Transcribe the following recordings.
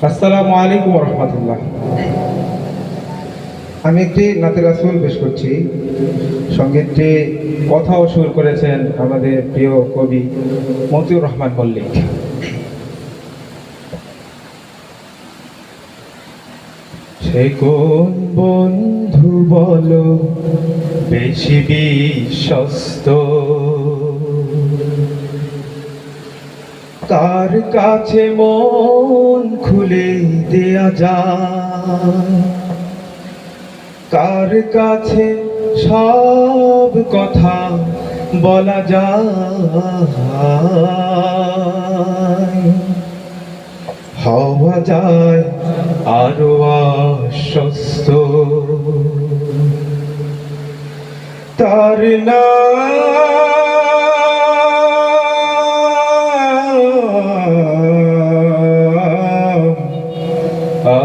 আসসালামু আলাইকুম রহমতুল্লাহ। আমি একটি নাতে রাসূল পেশ করছি। সঙ্গীতটি কথা ও সুর করেছেন আমাদের প্রিয় কবি মতিউর রহমান মল্লিক। সে কোন বন্ধু বলো বেশি বিশ্বস্ত, তার কাছে মন খুলে দেয়া যায়, কার কাছে সব কথা বলা যায়, হওয়া যায় আরো আশ্বস্ত। তার নাম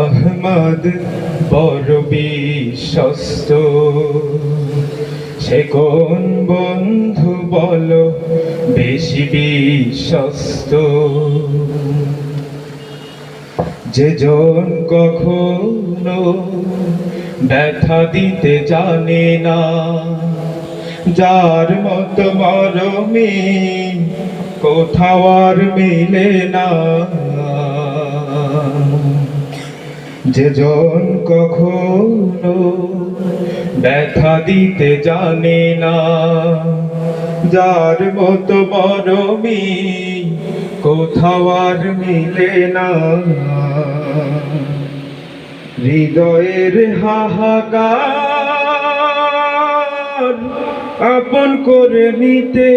আহমদ, বড় বিশ্বস্ত। সে কোন বন্ধু বলো বেশি বিশ্বস্ত, যেজন কখনো ব্যথা দিতে জানে না, যার মতো মরমে কোথাও আর মিলে না। যেজন কখনো ব্যথা দিতে জানে না, যার মতো মরমে কোথাও আর মিলে না। হৃদয়ের হাহাকার আপন করে নিতে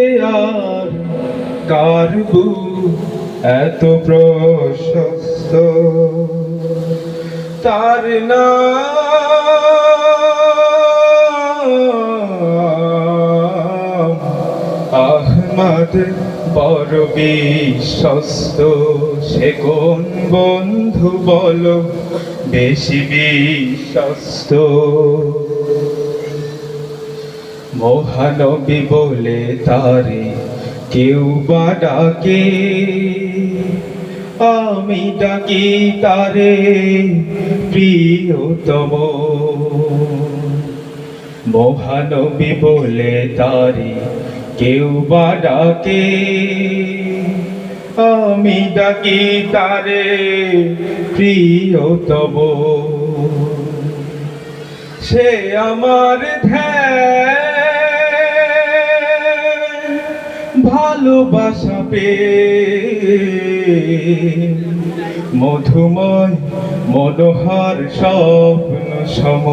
আর কার বুক এত প্রশস্ত। তার নাম আহমদ, বড় বিশ্বস্ত। সে কোন বন্ধু বলো বেশি বিশ্বস্ত। মহানবী বলে তারে কেউ বা ডাকে, আমি ডাকি তারে প্রিয়তম। মহানবী বলে তারে কেউ বা ডাকে, আমি ডাকি তারে প্রিয়তম। সে আমার ধ্যান ভালোবাসা পেয়ে মধুময় মনোহর স্বপ্ন সম।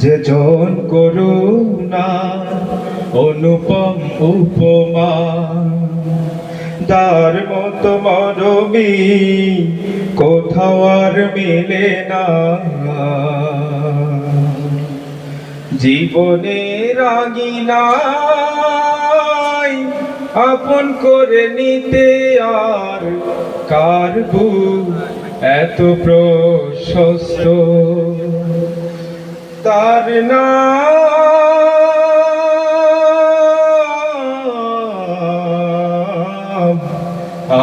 যেজন করুণা অনুপম উপমা, তার মতো মরমী কোথাও আর মিলে না। জীবনের আঙিনায় আপন করে নিতে আর কার বুক এত প্রশস্ত। তার নাম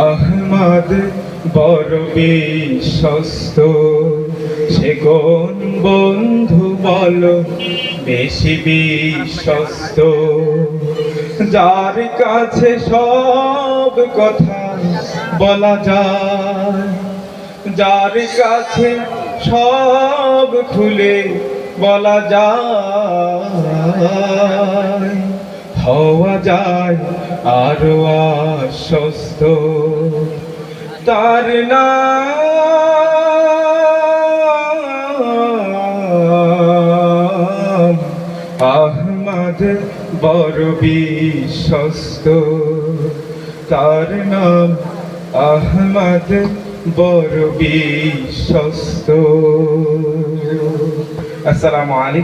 আহমদ, বড় বিশ্বস্ত। সে কোন বন্ধু বলো বেশি বিশ্বস্ত, যার কাছে সব কথা বলা যায়, যার কাছে সব খুলে বলা যায়, হওয়া যায় আরো আশ্বস্ত। তার নাম আহমদ, বড় বিশ্বস্ত। তার নাম আহমদ, বড় বিশ্বস্ত। আসসালামু আলাইকুম।